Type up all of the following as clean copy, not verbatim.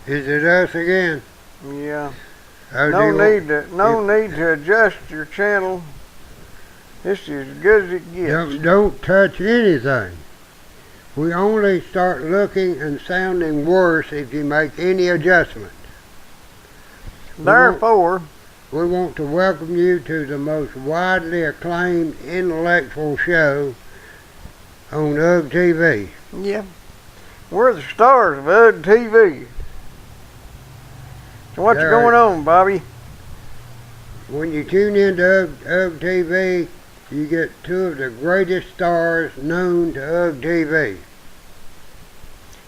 Is it us again? Yeah. Oh, No need to adjust your channel. This is as good as it gets. Don't touch anything. We only start looking and sounding worse if you make any adjustments. Therefore, we want to welcome you to the most widely acclaimed intellectual show on UG TV. yeah, we're the stars of UG TV. So what's going on, Bobby? When you tune into UG TV, you get two of the greatest stars known to UG TV.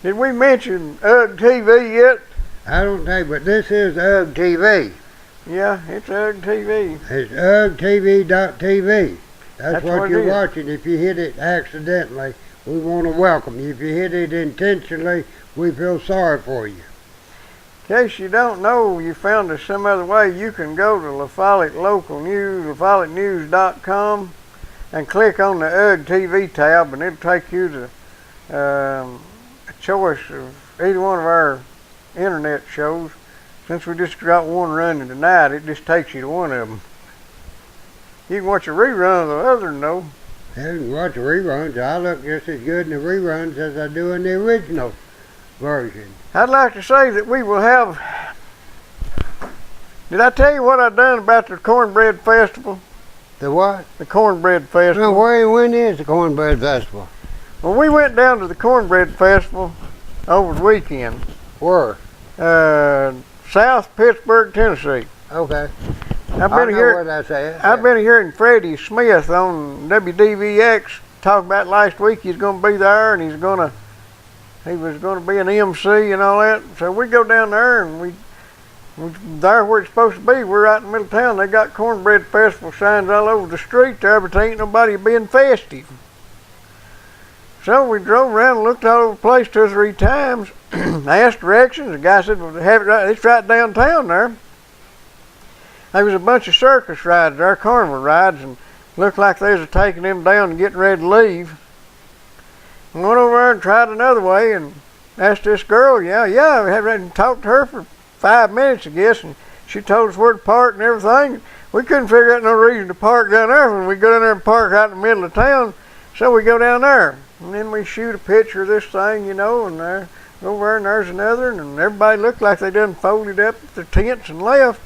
Did we mention UG TV yet? I don't think, but this is UG TV. Yeah, it's UG TV. It's UGTV.tv. That's what you're it is. watching. If you hit it accidentally, we want to welcome you. If you hit it intentionally, we feel sorry for you. In case you don't know, you found us some other way, you can go to La Follette Local News, LaFolletteNews.com, and click on the UG TV tab, and it'll take you to a choice of either one of our internet shows. Since we just got one running tonight, it just takes you to one of them. You can watch a rerun of the other one, though. You can watch the reruns. I look just as good in the reruns as I do in the original version. I'd like to say that we will have... Did I tell you what I done about the Cornbread Festival? The what? The Cornbread Festival. No, when is the Cornbread Festival? Well, we went down to the Cornbread Festival over the weekend. Where? South Pittsburgh, Tennessee. Okay. I've been hearing Freddie Smith on WDVX talk about last week. He's going to be there, and he was going to be an MC and all that. So we go down there, and we there where it's supposed to be. We're right in the middle of town. They got Cornbread Festival signs all over the street there, but there ain't nobody being festive. So we drove around and looked all over the place 2 or 3 times. I asked directions. The guy said, well, have it right. It's right downtown there. There was a bunch of circus rides there, carnival rides, and looked like they was taking them down and getting ready to leave. I went over there and tried another way and asked this girl, we had talked to her for 5 minutes, I guess, and she told us where to park and everything. We couldn't figure out no reason to park down there when we go down there and park out in the middle of town, so we go down there. And then we shoot a picture of this thing, and there, over there, and there's another, and everybody looked like they done folded up their tents and left.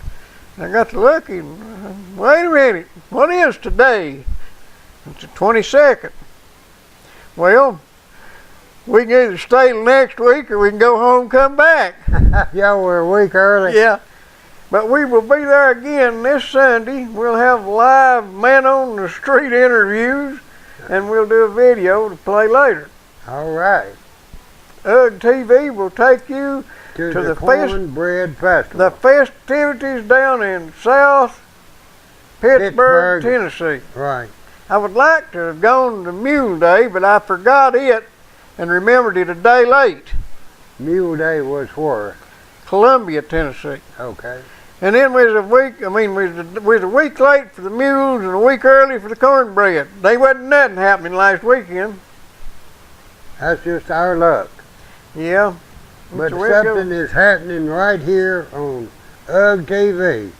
And I got to looking, wait a minute, what is today? It's the 22nd. Well, we can either stay till next week or we can go home and come back. Y'all were a week early. Yeah. But we will be there again this Sunday. We'll have live man on the street interviews, and we'll do a video to play later. All right. UG TV will take you to the Cornbread Festival. The festivities down in South Pittsburgh, Tennessee. Right. I would like to have gone to Mule Day, but I forgot it and remembered it a day late. Mule Day was where? Columbia, Tennessee. Okay. And then we was a week late for the mules and a week early for the cornbread. There wasn't nothing happening last weekend. That's just our luck. Yeah. But something is happening right here on UG TV.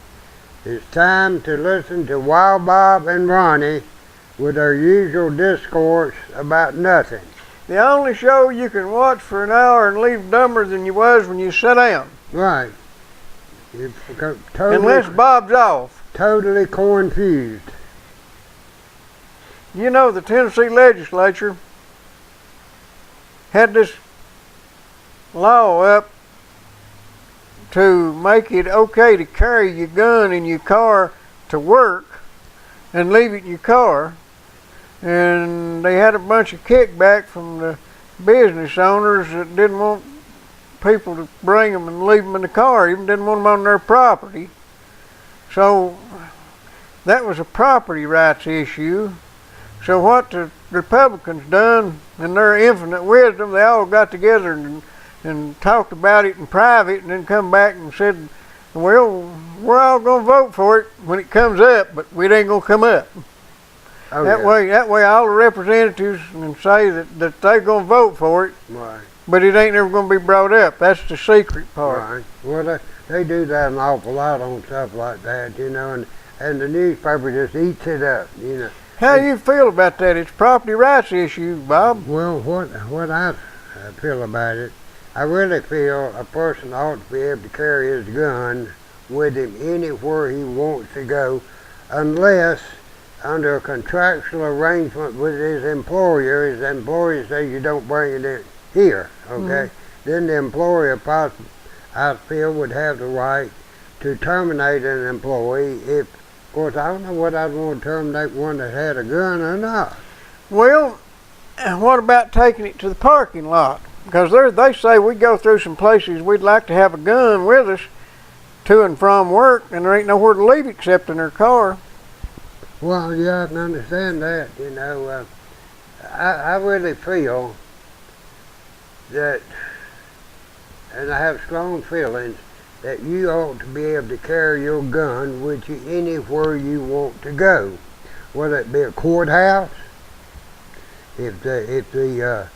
It's time to listen to Wild Bob and Ronnie with their usual discourse about nothing. The only show you can watch for an hour and leave dumber than you was when you sat down. Right. Unless Bob's off. Totally confused. You know, the Tennessee legislature had this law up to make it okay to carry your gun in your car to work and leave it in your car. And they had a bunch of kickback from the business owners that didn't want people to bring them and leave them in the car, even didn't want them on their property. So that was a property rights issue. So what the Republicans done, in their infinite wisdom, they all got together and talked about it in private, and then come back and said, well, we're all going to vote for it when it comes up, but it ain't going to come up. Oh, that way all the representatives can say that they're going to vote for it. Right. but it ain't never going to be brought up. That's the secret part. Right. Well, they do that an awful lot on stuff like that, you know, and the newspaper just eats it up, you know. How do you feel about that? It's a property rights issue, Bob. Well, what I feel about it, I really feel a person ought to be able to carry his gun with him anywhere he wants to go, unless under a contractual arrangement with his employer says you don't bring it in here, okay? Then the employer, I feel, would have the right to terminate an employee if, of course, I don't know whether I'd want to terminate one that had a gun or not. Well, and what about taking it to the parking lot? Because they say we go through some places we'd like to have a gun with us to and from work, and there ain't nowhere to leave except in their car. Well, yeah, I can understand that, you know. I really feel that, and I have strong feelings, that you ought to be able to carry your gun with you anywhere you want to go, whether it be a courthouse, if the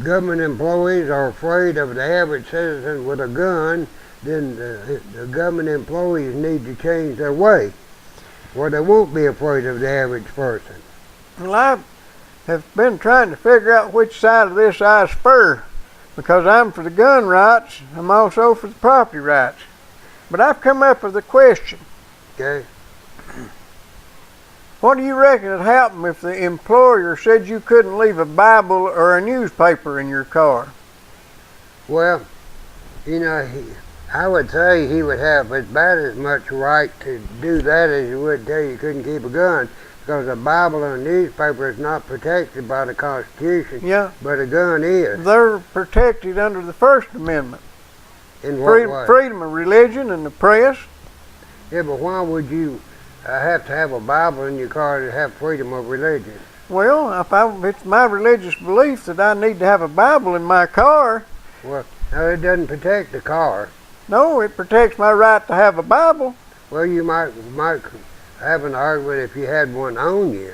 government employees are afraid of the average citizen with a gun, then the government employees need to change their way, where they won't be afraid of the average person. Well, I have been trying to figure out which side of this I spur, because I'm for the gun rights, I'm also for the property rights. But I've come up with a question. Okay. What do you reckon would happen if the employer said you couldn't leave a Bible or a newspaper in your car? Well, you know, I would say he would have about as much right to do that as you would tell you couldn't keep a gun, because a Bible and a newspaper is not protected by the Constitution, yeah, but a gun is. They're protected under the First Amendment. In what way? Freedom of religion and the press. Yeah, but why would you have to have a Bible in your car to have freedom of religion? Well, it's my religious belief that I need to have a Bible in my car. Well, no, it doesn't protect the car. No, it protects my right to have a Bible. Well, you might have an argument if you had one on you.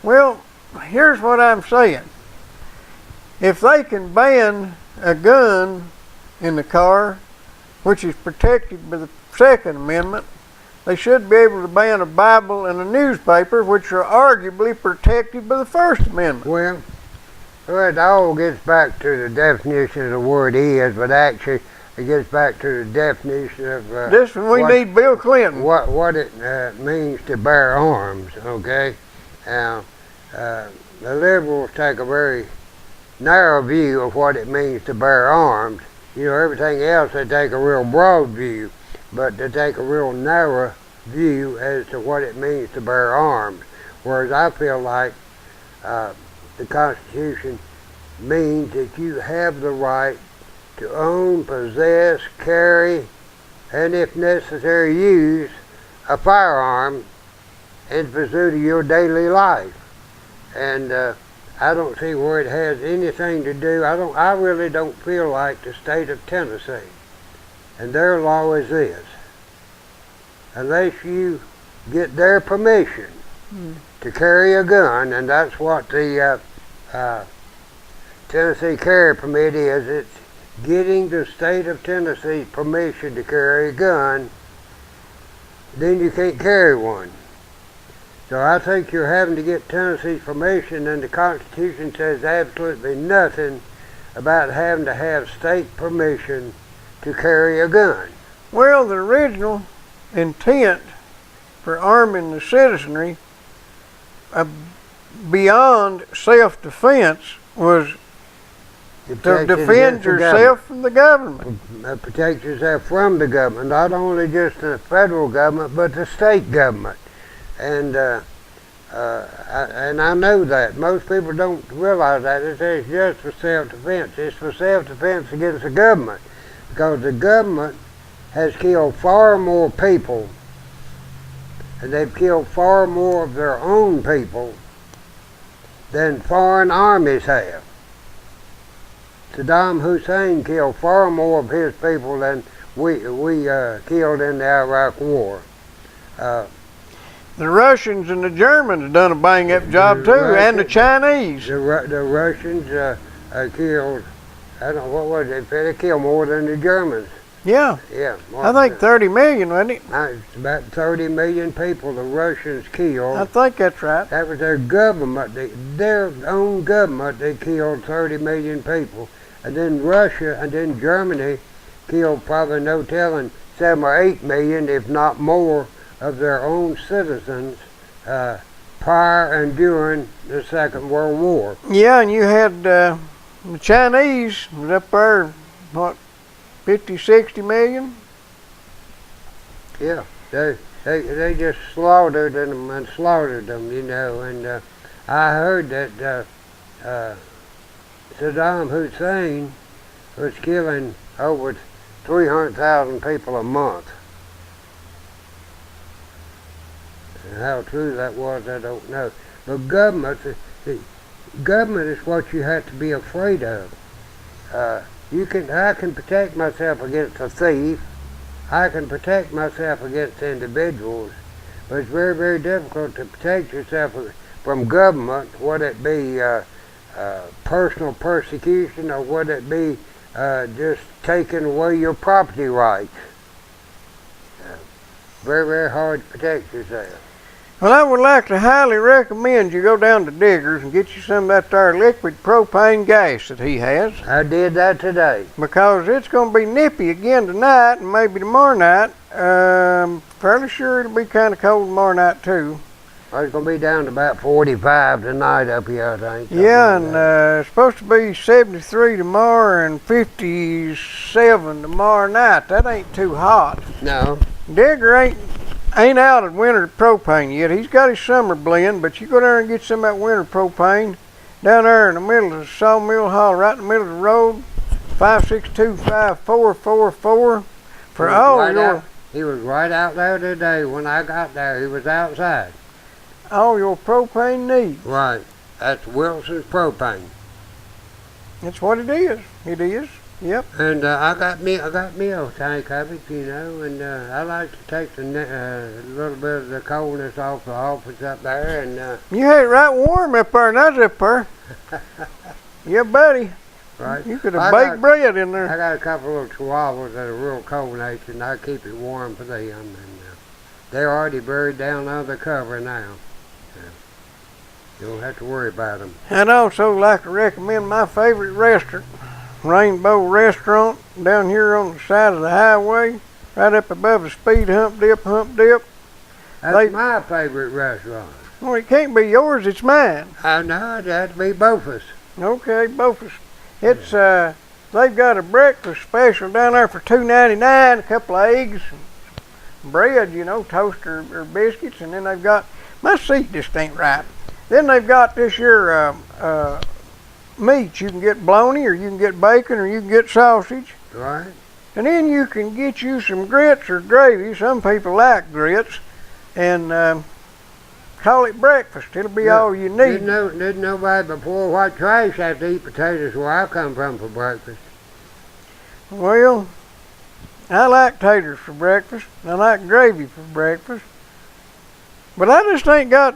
Well, here's what I'm saying. If they can ban a gun in the car, which is protected by the Second Amendment, they should be able to ban a Bible and a newspaper, which are arguably protected by the First Amendment. Well, it all gets back to the definition of the word is, but actually it gets back to the definition of this one we need Bill Clinton. What it means to bear arms, okay? Now, the liberals take a very narrow view of what it means to bear arms. You know, everything else they take a real broad view, but they take a real narrow view as to what it means to bear arms. Whereas I feel like the Constitution means that you have the right to own, possess, carry, and if necessary use a firearm in pursuit of your daily life. And I don't see where it has anything to do. I really don't feel like the state of Tennessee, and their law is this: unless you get their permission to carry a gun, and that's what the Tennessee Carry Permit is. It's getting the state of Tennessee's permission to carry a gun, then you can't carry one. So I think you're having to get Tennessee's permission, and the Constitution says absolutely nothing about having to have state permission to carry a gun. Well, the original intent for arming the citizenry beyond self-defense was to defend yourself from the government. Protect yourself from the government, not only just the federal government, but the state government. And I know that. Most people don't realize that. It says just for self-defense. It's for self-defense against the government, because the government has killed far more people, and they've killed far more of their own people than foreign armies have. Saddam Hussein killed far more of his people than we killed in the Iraq War. The Russians and the Germans done a bang-up job too, and the Chinese. The Russians killed, I don't know, what was it? They killed more than the Germans. Yeah. Yeah. I think 30 million, wasn't it? It's about 30 million people the Russians killed. I think that's right. That was their government, their own government. They killed 30 million people. And then Russia and then Germany killed probably no telling 7 or 8 million, if not more, of their own citizens prior and during the Second World War. Yeah, and you had the Chinese was up there, what, 50, 60 million? Yeah, they just slaughtered them, you know. And I heard that Saddam Hussein was killing over 300,000 people a month. And how true that was, I don't know. But government is what you have to be afraid of. I can protect myself against a thief. I can protect myself against individuals. But it's very, very difficult to protect yourself from government, whether it be personal persecution or whether it be just taking away your property rights. Very, very hard to protect yourself. Well, I would like to highly recommend you go down to Digger's and get you some of that there liquid propane gas that he has. I did that today. Because it's going to be nippy again tonight and maybe tomorrow night. Fairly sure it'll be kind of cold tomorrow night too. Well, it's going to be down to about 45 tonight up here, I think. Yeah, and it's supposed to be 73 tomorrow and 57 tomorrow night. That ain't too hot. No. Digger ain't out of winter propane yet. He's got his summer blend, but you go there and get some of that winter propane down there in the middle of the sawmill hall, right in the middle of the road, 562-5444 for all your... He was right out there today when I got there. He was outside. All your propane needs. Right. That's Wilson's Propane. That's what it is. It is. Yep. And I got me a tank of it, you know, and I like to take the little bit of the coldness off the office up there, and you had it right warm up there, and I was up there. Yeah, buddy. Right. You could have baked bread in there. I got a couple of chihuahuas that are real cold natured, and I keep it warm for them, and they're already buried down under the cover now. You don't have to worry about them. I'd also like to recommend my favorite restaurant, Rainbow Restaurant, down here on the side of the highway, right up above the speed hump dip. That's my favorite restaurant. Well, it can't be yours, it's mine. I know, it has to be both of us. Okay, both of us. It's, they've got a breakfast special down there for $2.99, a couple of eggs, bread, you know, toast or biscuits, and then they've got, my seat just ain't right. Then they've got this here meat. You can get bologna, or you can get bacon, or you can get sausage. Right. And then you can get you some grits or gravy. Some people like grits, and call it breakfast. It'll be all you need. Didn't nobody before white trash have to eat potatoes where I come from for breakfast. Well, I like taters for breakfast. I like gravy for breakfast. But I just ain't got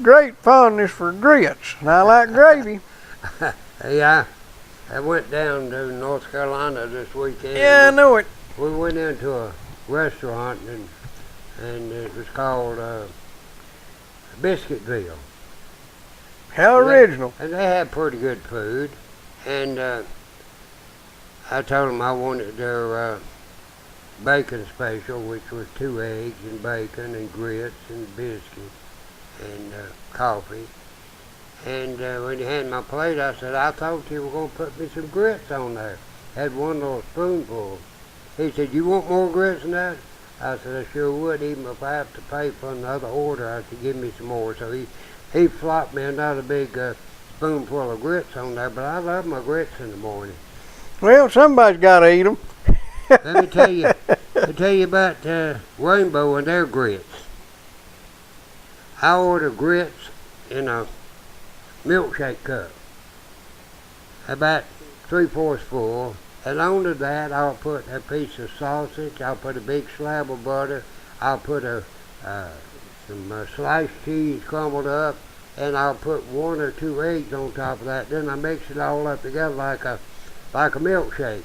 great fondness for grits, and I like gravy. Yeah, I went down to North Carolina this weekend. Yeah, I know it. We went into a restaurant, and it was called Biscuitville. How original. And they had pretty good food. And I told them I wanted their bacon special, which was 2 eggs and bacon and grits and biscuits and coffee. And when he handed my plate, I said, I thought you were going to put me some grits on there. Had one little spoonful. He said, you want more grits than that? I said, I sure would, even if I have to pay for another order, I could give me some more. So he flopped me another big spoonful of grits on there, but I love my grits in the morning. Well, somebody's got to eat them. Let me tell you about Rainbow and their grits. I order grits in a milkshake cup, about 3/4 full, and under that I'll put a piece of sausage, I'll put a big slab of butter, I'll put a some sliced cheese crumbled up, and I'll put 1 or 2 eggs on top of that. Then I mix it all up together like a milkshake.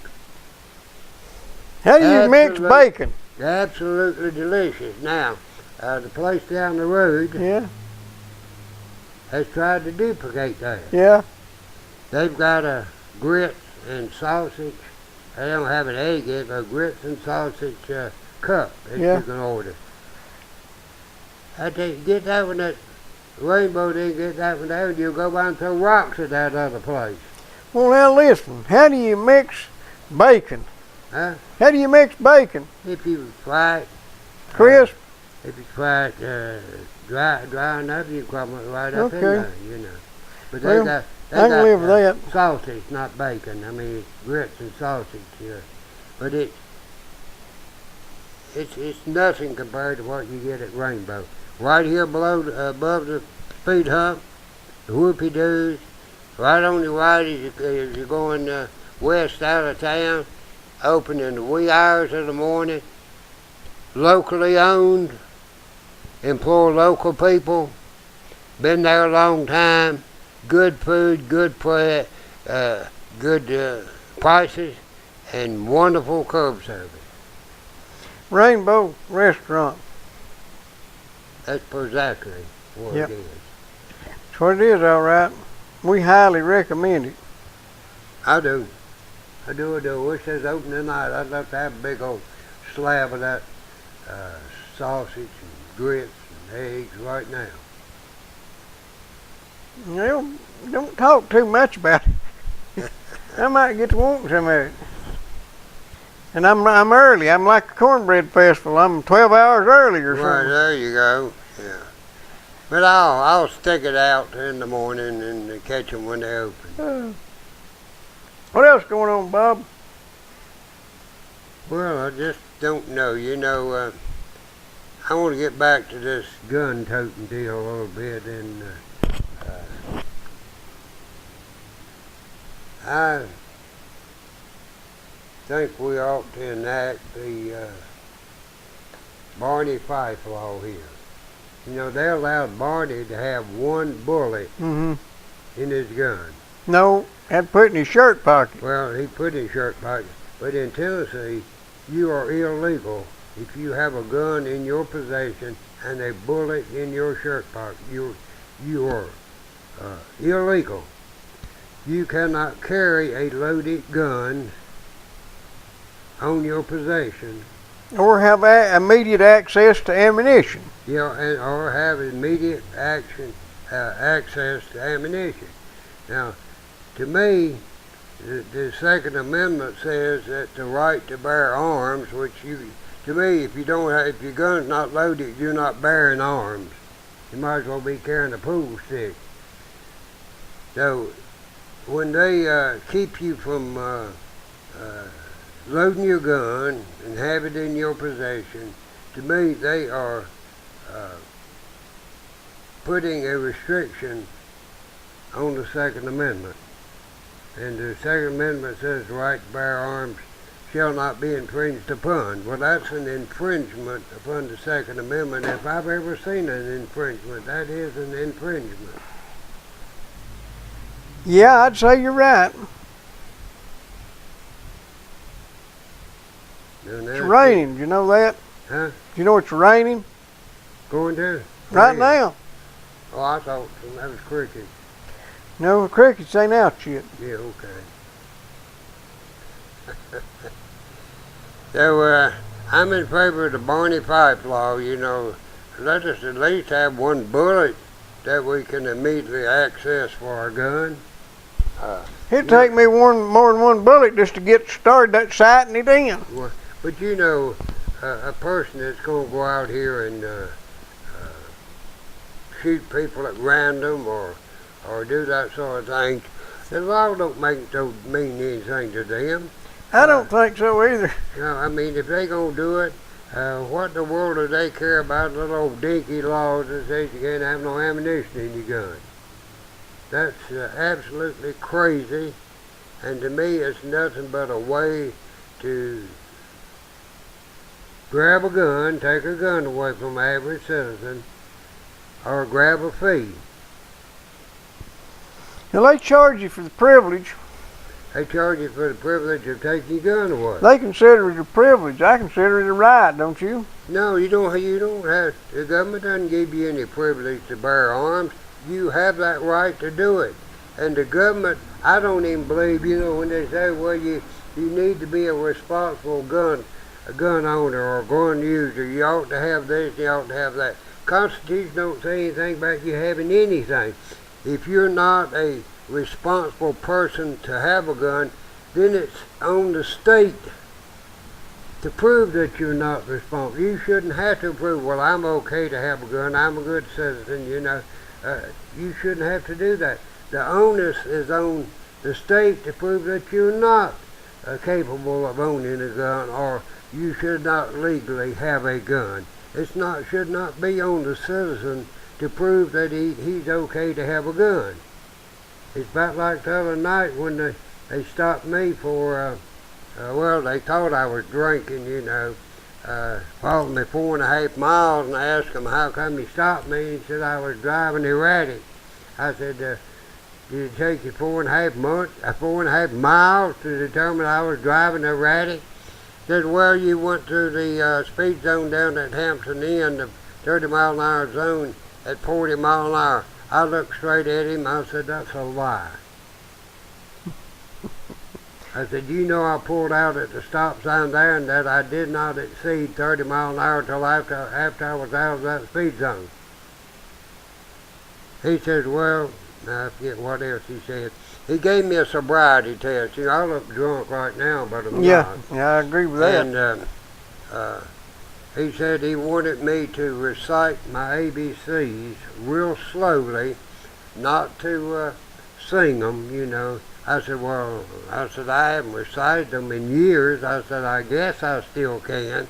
How do you mix bacon? Absolutely delicious. Now, the place down the road has tried to duplicate that. Yeah. They've got a grits and sausage. They don't have an egg in it, but grits and sausage cup that you can order. I tell you, get that one at Rainbow, didn't get that one there, and you'll go by and throw rocks at that other place. Well, now listen, how do you mix bacon? Huh? How do you mix bacon? If you fry it crisp? If you fry it dry enough, you can crumble it right up in there, you know. But they got I can live with that. Sausage, not bacon. I mean, it's grits and sausage here. But it's nothing compared to what you get at Rainbow. Right here below, above the speed hump, the whoopie-doos, right on your right as you're going west out of town, open in the wee hours of the morning, locally owned, employ local people, been there a long time, good food, good prices, and wonderful curb service. Rainbow Restaurant. That's exactly what it is. That's what it is, all right. We highly recommend it. I do. I wish it was open tonight. I'd love to have a big old slab of that sausage and grits and eggs right now. Well, don't talk too much about it. I might get to want some of it. And I'm early. I'm like a cornbread festival. I'm 12 hours early or something. Right, there you go. Yeah. But I'll stick it out in the morning and catch them when they open. What else going on, Bob? Well, I just don't know. You know, I want to get back to this gun-toting deal a little bit, and I think we ought to enact the Barney Fife law here. You know, they allowed Barney to have 1 bullet in his gun. No, had put in his shirt pocket. Well, he put in his shirt pocket. But in Tennessee, you are illegal if you have a gun in your possession and a bullet in your shirt pocket. You are illegal. You cannot carry a loaded gun on your possession. Or have immediate access to ammunition. Yeah, or have immediate access to ammunition. Now, to me, the Second Amendment says that the right to bear arms, which to me, if your gun's not loaded, you're not bearing arms. You might as well be carrying a pool stick. So, when they keep you from loading your gun and have it in your possession, to me they are putting a restriction on the Second Amendment. And the Second Amendment says the right to bear arms shall not be infringed upon. Well, that's an infringement upon the Second Amendment. If I've ever seen an infringement, that is an infringement. Yeah, I'd say you're right. It's raining. Do you know that? Huh? Do you know it's raining? Going to? Right now. Oh, I thought that was cricket. No, the crickets ain't out yet. Yeah, okay. So, I'm in favor of the Barney Fife law, you know. Let us at least have 1 bullet that we can immediately access for our gun. It'd take me more than 1 bullet just to get started that sighting it in. Well, but you know, a person that's going to go out here and shoot people at random or do that sort of thing, the law don't mean anything to them. I don't think so either. No, I mean, if they going to do it, what in the world do they care about little old dinky laws that says you can't have no ammunition in your gun? That's absolutely crazy, and to me it's nothing but a way to grab a gun, take a gun away from an average citizen, or grab a fee. Now they charge you for the privilege. They charge you for the privilege of taking your gun away. They consider it a privilege. I consider it a right, don't you? No, you don't. You don't have. The government doesn't give you any privilege to bear arms. You have that right to do it. And the government, I don't even believe. You know, when they say, well, you need to be a responsible gun owner or gun user. You ought to have this. You ought to have that. Constitution don't say anything about you having anything. If you're not a responsible person to have a gun, then it's on the state to prove that you're not responsible. You shouldn't have to prove, well, I'm okay to have a gun, I'm a good citizen, you know. You shouldn't have to do that. The onus is on the state to prove that you're not capable of owning a gun, or you should not legally have a gun. Should not be on the citizen to prove that he's okay to have a gun. It's about like the other night when they stopped me for, well, they thought I was drinking, you know, followed me 4.5 miles, and I asked him how come he stopped me. He said I was driving erratic. I said, did it take you 4.5 miles to determine I was driving erratic? He said, well, you went through the speed zone down at Hampton Inn, the 30-mile-an-hour zone at 40 miles an hour. I looked straight at him. I said, that's a lie. I said, you know I pulled out at the stop sign there and that I did not exceed 30 miles an hour until after I was out of that speed zone. He says, well, I forget what else he said. He gave me a sobriety test. You know, I look drunk right now, but I'm not. Yeah, I agree with that. And he said he wanted me to recite my ABCs real slowly, not to sing them, you know. I said, well, I haven't recited them in years. I said, I guess I still can.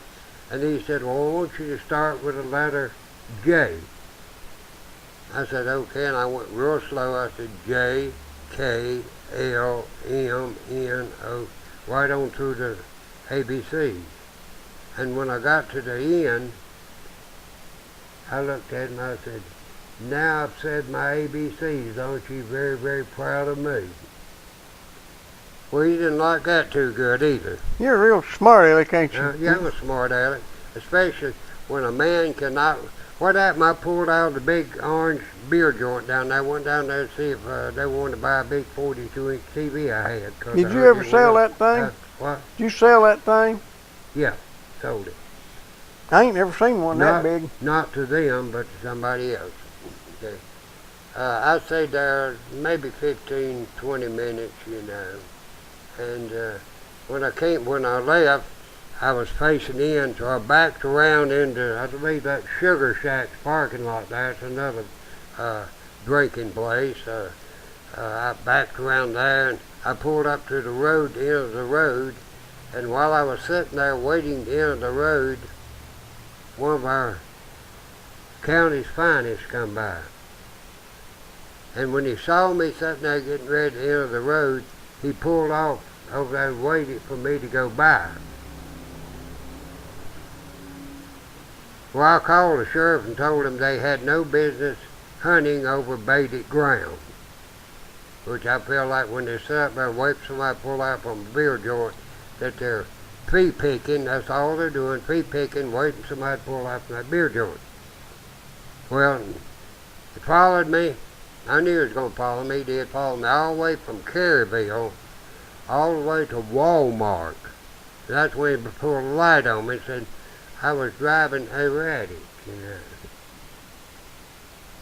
And he said, well, I want you to start with the letter J. I said, okay, and I went real slow. I said, J, K, L, M, N, O, right on through the ABCs. And when I got to the end, I looked at him and I said, now I've said my ABCs, aren't you very, very proud of me? Well, he didn't like that too good either. You're a real smart aleck, ain't you? Yeah, I'm a smart aleck, especially when a man cannot. What happened, I pulled out the big orange beer joint down there. I went down there to see if they wanted to buy a big 42-inch TV I had. Did you ever sell that thing? What? Did you sell that thing? Yeah, sold it. I ain't never seen one that big. Not to them, but to somebody else. Okay. I stayed there maybe 15, 20 minutes, you know. And when I left, I was facing in, so I backed around into, I believe that Sugar Shack's parking lot there. It's another drinking place. I backed around there, and I pulled up to the road, the end of the road, and while I was sitting there waiting to enter the road, one of our county's finest come by. And when he saw me sitting there getting ready to enter the road, he pulled off over there and waited for me to go by. Well, I called the sheriff and told him they had no business hunting over baited ground, which I feel like when they sit up there and wait for somebody to pull out from a beer joint, that they're fee picking. That's all they're doing, fee picking, waiting for somebody to pull out from that beer joint. Well, he followed me. I knew he was going to follow me. He did follow me all the way from Caryville all the way to Walmart. And that's when he pulled a light on me and said I was driving erratic, you know.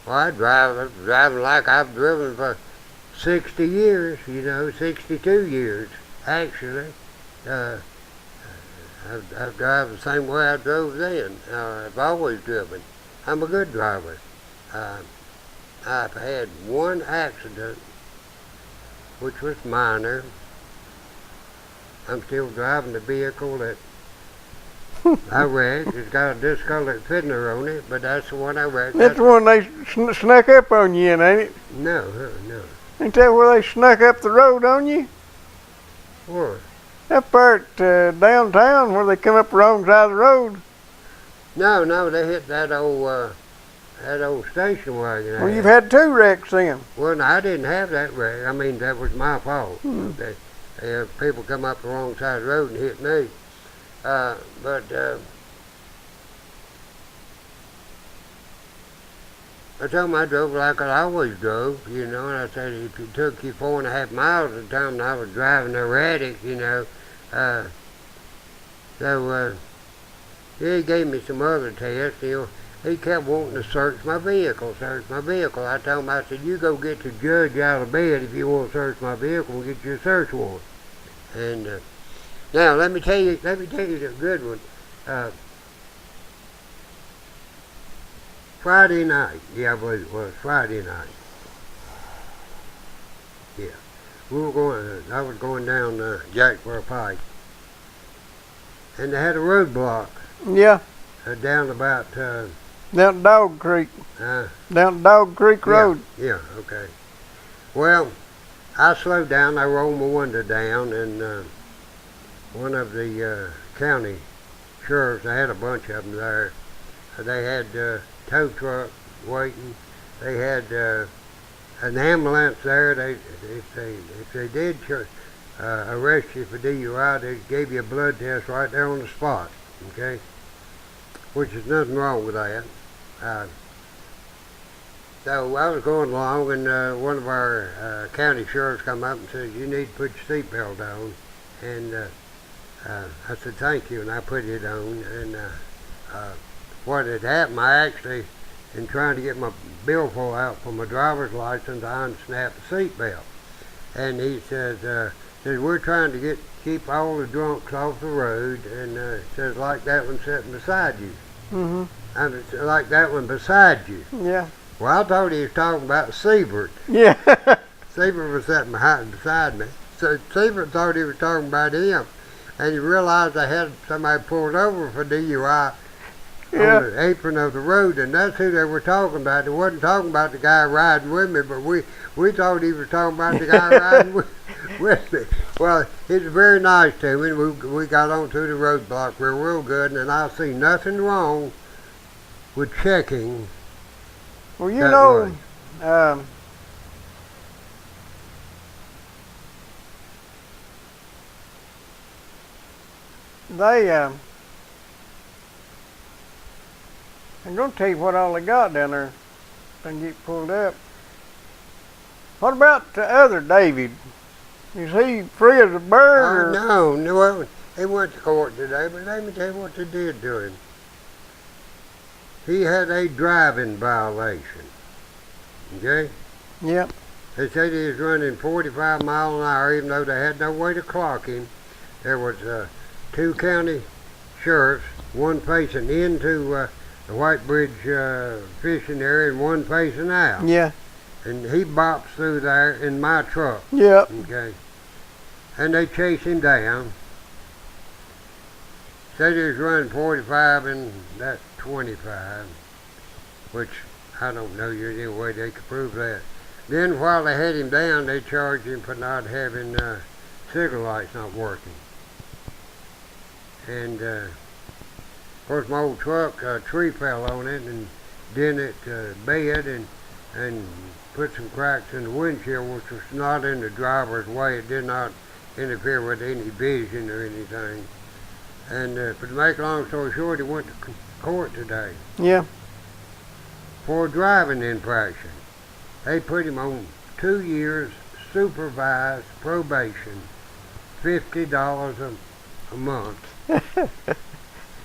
Well, I was driving like I've driven for 60 years, you know, 62 years, actually. I've driven the same way I drove then. I've always driven. I'm a good driver. I've had one accident, which was minor. I'm still driving the vehicle that I wrecked. It's got a discolored fender on it, but that's the one I wrecked. That's the one they snuck up on you in, ain't it? No, no. Ain't that where they snuck up the road on you? Where? Up there at downtown where they come up the wrong side of the road. No, they hit that old that old station wagon. Well, you've had 2 wrecks then. Well, no, I didn't have that wreck. I mean, that was my fault. Hmm. People come up the wrong side of the road and hit me. I told him I drove like I always drove, you know, and I said if it took you 4.5 miles at the time and I was driving erratic, you know. He gave me some other tests, you know. He kept wanting to search my vehicle. I told him, I said, you go get the judge out of bed if you want to search my vehicle and get your search warrant. And now let me tell you the good one. Friday night, I believe it was Friday night. Yeah, I was going down Jacksboro Pike, and they had a roadblock. Yeah. Down about down Dog Creek. Down Dog Creek Road. Yeah, okay. Well, I slowed down. I rolled my window down, and one of the county sheriffs, I had a bunch of them there. They had tow truck waiting. They had an ambulance there. If they did arrest you for DUI, they gave you a blood test right there on the spot. Okay, which is nothing wrong with that. So I was going along, and one of our county sheriffs come up and said, "You need to put your seatbelt on." And I said, "Thank you," and I put it on. And what had happened, I actually, in trying to get my billfold out for my driver's license, I unsnapped the seatbelt. And he says, we're trying to keep all the drunks off the road, and says, like that one sitting beside you. Mm-hmm. I mean, like that one beside you. Yeah. Well, I thought he was talking about Siebert. Yeah. Siebert was sitting beside me. So Siebert thought he was talking about him. And he realized I had somebody pulled over for DUI on the apron of the road, and that's who they were talking about. They wasn't talking about the guy riding with me, but we thought he was talking about the guy riding with me. Well, he was very nice to me. We got on through the roadblock real good, and I see nothing wrong with checking. Well, you know, I'm going to tell you what all they got down there and get pulled up. What about the other David? Is he free as a bird? No. Well, he went to court today, but let me tell you what they did to him. He had a driving violation. Okay? Yep. They said he was running 45 miles an hour, even though they had no way to clock him. There was 2 county sheriffs, one facing into the White Bridge fishing area and one facing out. Yeah. And he bops through there in my truck. Yep. Okay. And they chased him down. Said he was running 45 and that 25, which I don't know there's any way they could prove that. Then while they had him down, they charged him for not having signal lights not working. And of course my old truck, a tree fell on it and dented bed and put some cracks in the windshield, which was not in the driver's way. It did not interfere with any vision or anything. And to make a long story short, he went to court today. Yeah. For a driving infraction. They put him on 2 years supervised probation, $50 a month.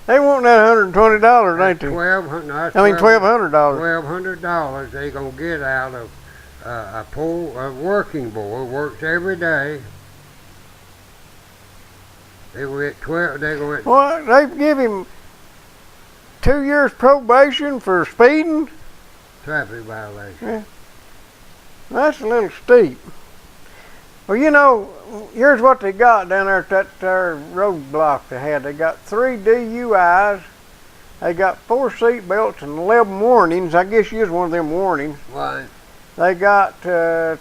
They want that $120, ain't they? $1,200. $1,200 they gonna get out of a working boy works every day. They gonna get 12. They gonna get. What? They give him 2 years probation for speeding? Traffic violation. Yeah. That's a little steep. Well, you know, here's what they got down there at that roadblock they had. They got 3 DUIs. They got 4 seat belts and 11 warnings. I guess you was one of them warnings. Right. They got 2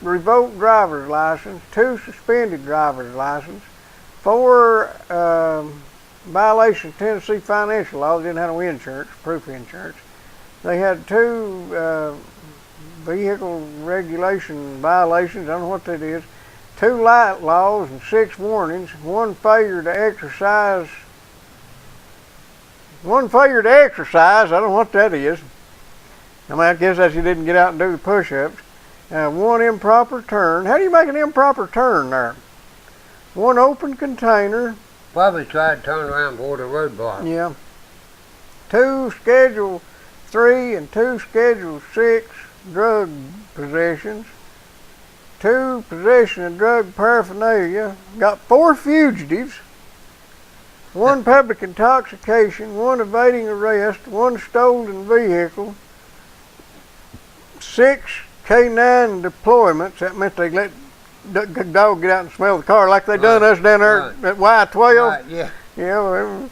revoked driver's license, 2 suspended driver's license, 4 violation of Tennessee financial law. They didn't have no insurance, proof insurance. They had 2 vehicle regulation violations. I don't know what that is. 2 light laws and 6 warnings. 1 failure to exercise. 1 failure to exercise. I don't know what that is. I mean, I guess that's you didn't get out and do the push-ups. 1 improper turn. How do you make an improper turn there? 1 open container. Probably tried to turn around before the roadblock. Yeah. 2 Schedule 3 and 2 Schedule 6 drug possessions. 2 possession of drug paraphernalia. Got 4 fugitives. 1 public intoxication. 1 evading arrest. 1 stolen vehicle. 6 K9 deployments. That meant they let the dog get out and smell the car like they done us down there at Y12. Right, yeah. Yeah.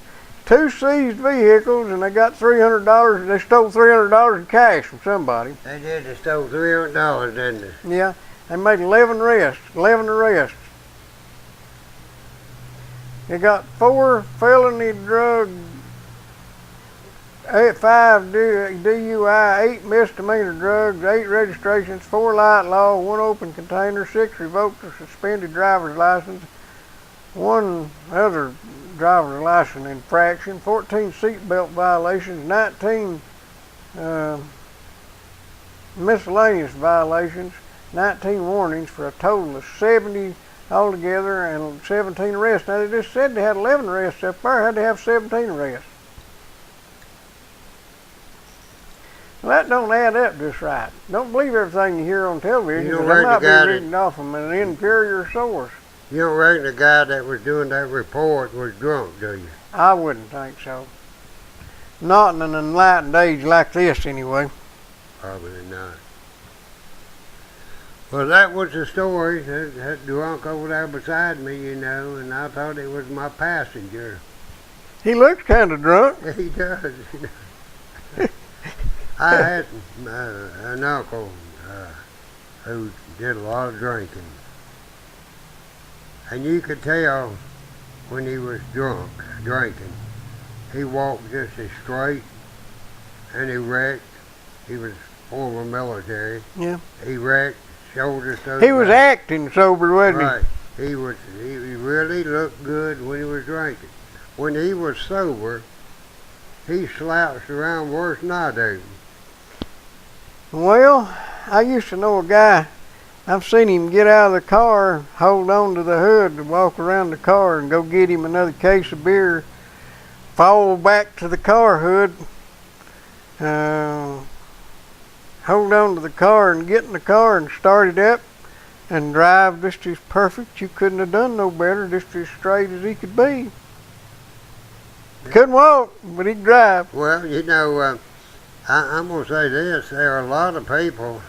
2 seized vehicles, and they got $300. They stole $300 in cash from somebody. They did. They stole $300, didn't they? Yeah. They made 11 arrests. 11 arrests. They got 4 felony drug, 5 DUI, 8 misdemeanor drugs, 8 registrations, 4 light law, 1 open container, 6 revoked or suspended driver's license, 1 other driver's license infraction, 14 seatbelt violations, 19 miscellaneous violations, 19 warnings for a total of 70 altogether and 17 arrests. Now they just said they had 11 arrests up there. How'd they have 17 arrests? Well, that don't add up just right. Don't believe everything you hear on television. You don't They might reckon be reading off from an inferior source. You don't reckon the guy that was doing that report was drunk, do you? I wouldn't think so. Not in an enlightened age like this, anyway. Probably not. Well, that was the story. That drunk over there beside me, you know, and I thought it was my passenger. He looks kind of drunk. He does, you know. I had an uncle who did a lot of drinking. And you could tell when he was drunk, drinking. He walked just as straight, and he wrecked. He was former military. Yeah. He wrecked, shoulders to He was acting sober, wasn't he? Right. He really looked good when he was drinking. When he was sober, he slouched around worse than I do. Well, I used to know a guy. I've seen him get out of the car, hold on to the hood to walk around the car and go get him another case of beer, fall back to the car hood, hold on to the car and get in the car and start it up and drive just as perfect. You couldn't have done no better, just as straight as he could be. Couldn't walk, but he'd drive. Well, you know, I'm going to say this. There are a lot of people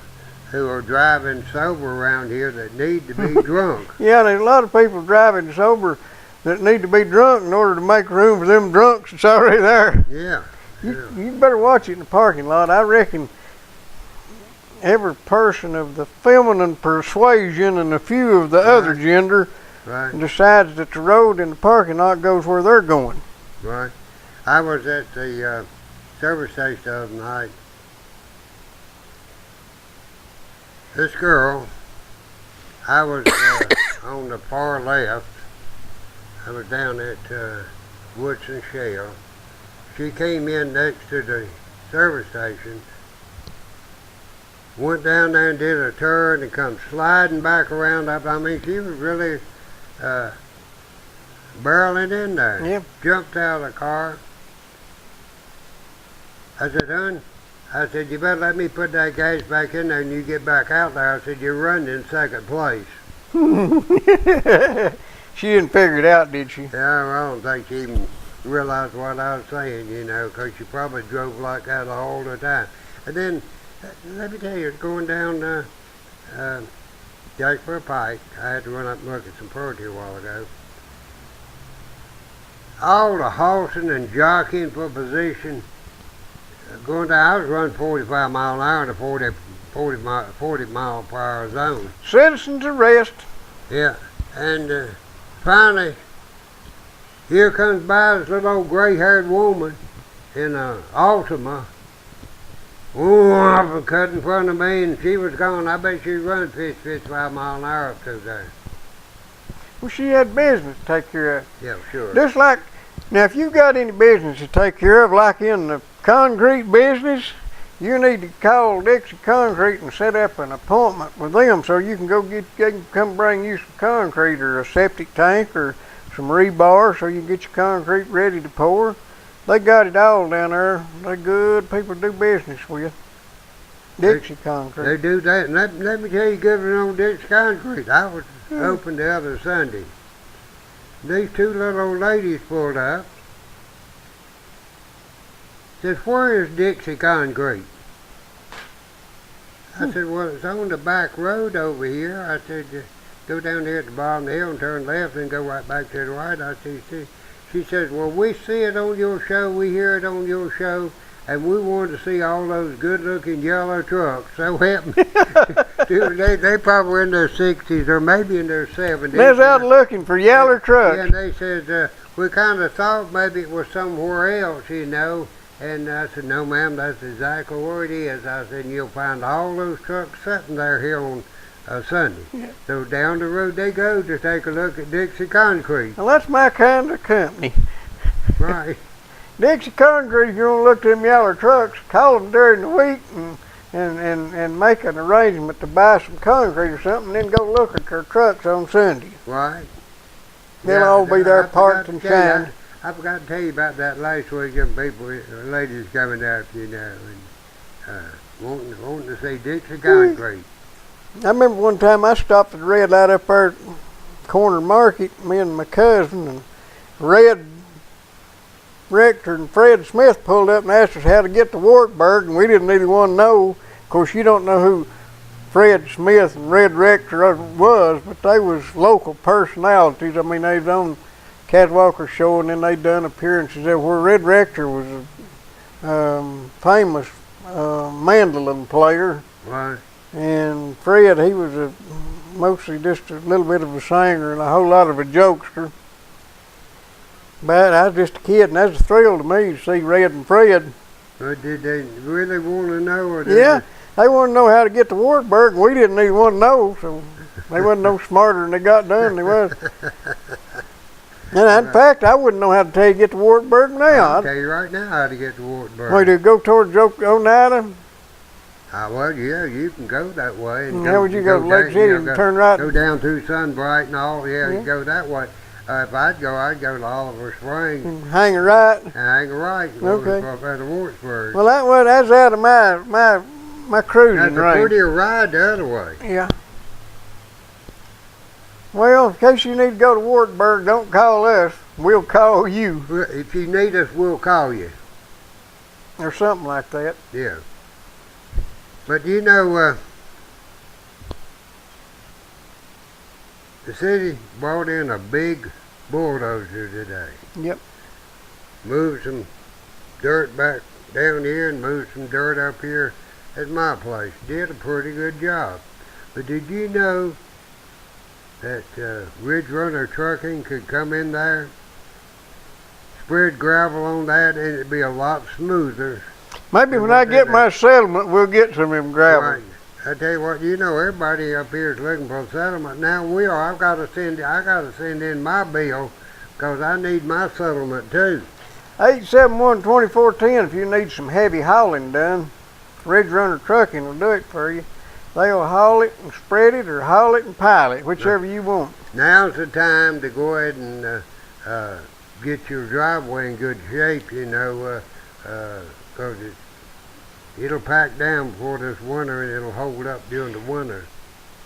who are driving sober around here that need to be drunk. Yeah, there's a lot of people driving sober that need to be drunk in order to make room for them drunks that's already there. Yeah. You better watch it in the parking lot. I reckon every person of the feminine persuasion and a few of the other gender decides that the road in the parking lot goes where they're going. Right. I was at the service station the other night. This girl, I was on the far left. I was down at Woodson Shell. She came in next to the service station, went down there and did a turn and come sliding back around. I mean, she was really barreling in there. Yep. Jumped out of the car. I said, "Hon," I said, "you better let me put that gas back in there and you get back out there." I said, "You're running in second place." She didn't figure it out, did she? Yeah, well, I don't think she even realized what I was saying, you know, because she probably drove like that all the time. And then, let me tell you, going down Jacksboro Pike, I had to run up and look at some property a while ago. All the horsing and jockeying for position. Going down, I was running 45 mile an hour in a 40 mile per hour zone. Citizens arrest. Yeah, and finally, here comes by this little old gray-haired woman in an Altima, Oh, cut in front of me, and she was gone. I bet she was running 55 miles an hour up through there. Well, she had business to take care of. Yeah, sure. Just like, now if you got any business to take care of, like in the concrete business, you need to call Dixie Concrete and set up an appointment with them so you can they can come bring you some concrete or a septic tank or some rebar so you can get your concrete ready to pour. They got it all down there. They're good people do business with. Dixie Concrete. They do that. And let me tell you, good on Dixie Concrete. I was open the other Sunday. These two little old ladies pulled up. Said, where is Dixie Concrete? I said, well, it's on the back road over here. I said, go down there at the bottom of the hill and turn left and go right back to the right. I said, she says, well, we see it on your show, we hear it on your show, and we want to see all those good-looking yellow trucks. So help me. They probably in their 60s or maybe in their 70s. They're out looking for yellow trucks. Yeah, and they said, we kind of thought maybe it was somewhere else, you know. And I said, no, ma'am, that's exactly where it is. I said, you'll find all those trucks sitting there here on Sunday. Yeah. So down the road they go to take a look at Dixie Concrete. Well, that's my kind of company. Right. Dixie Concrete, if you want to look at them yellow trucks, call them during the week and make an arrangement to buy some concrete or something, and then go look at their trucks on Sunday. Right. They'll all be there parked and shined. I forgot to tell you about that last week. Them people, ladies coming out, you know, and wanting to see Dixie Concrete. I remember one time I stopped at the red light up there at Corner Market, me and my cousin, and Red Rector and Fred Smith pulled up and asked us how to get to Wartburg, and we didn't even want to know. Of course, you don't know who Fred Smith and Red Rector was, but they was local personalities. I mean, they was on Catwalker show, and then they done appearances there where Red Rector was a famous mandolin player. Right. And Fred, he was mostly just a little bit of a singer and a whole lot of a jokester. But I was just a kid, and that's a thrill to me to see Red and Fred. But did they really want to know? Or yeah, they wanted to know how to get to Wartburg, and we didn't even want to know, so they wasn't no smarter than they got done. They was. And in fact, I wouldn't know how to tell you to get to Wartburg now. I'll tell you right now how to get to Wartburg. Well, to go towards Oneida? Well, yeah, you can go that way. And how would you go to Lake City and turn right? Go down through Sunbright and all. Yeah, you go that way. If I'd go to Oliver Springs. And hang a right? Hang a right. Okay. Up out of Wartburg. Well, that's out of my cruising range. That's a prettier ride the other way. Yeah. Well, in case you need to go to Wartburg, don't call us. We'll call you. If you need us, we'll call you. Or something like that. Yeah. But you know, the city brought in a big bulldozer today. Yep. Moved some dirt back down here and moved some dirt up here at my place. Did a pretty good job. But did you know that Ridge Runner Trucking could come in there, spread gravel on that, and it'd be a lot smoother? Maybe when I get my settlement, we'll get some of them gravel. Right. I tell you what, you know, everybody up here is looking for a settlement. Now we are. I got to send in my bill because I need my settlement too. 871-2410 if you need some heavy hauling done. Ridge Runner Trucking will do it for you. They'll haul it and spread it or haul it and pile it, whichever you want. Now's the time to go ahead and get your driveway in good shape, you know, because it'll pack down before this winter and it'll hold up during the winter.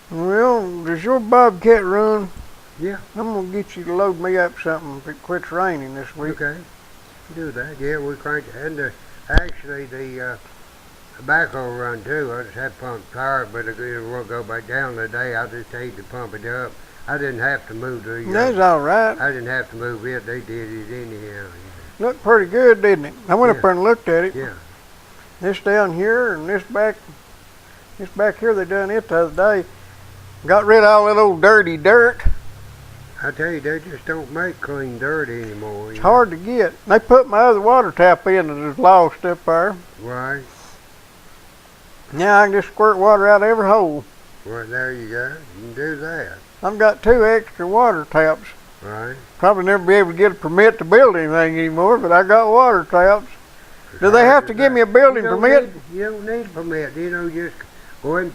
Well, does your Bobcat run? Yeah. I'm going to get you to load me up something if it quits raining this week. Okay. Do that. Yeah, we crank it. And actually the backhoe run too. I just had pumped tired, but it will go back down today. I just had to pump it up. I didn't have to move the. That's all right. I didn't have to move it. They did it anyhow. Looked pretty good, didn't it? I went up there and looked at it. Yeah. This down here and this back here, they done it the other day. Got rid of all that old dirty dirt. I tell you, they just don't make clean dirt anymore. It's hard to get. They put my other water tap in and it's lost up there. Right. Now I can just squirt water out every hole. Well, there you go. You can do that. I've got 2 extra water taps. Right. Probably never be able to get a permit to build anything anymore, but I got water taps. Do they have to give me a building permit? You don't need a permit. You know, just go in.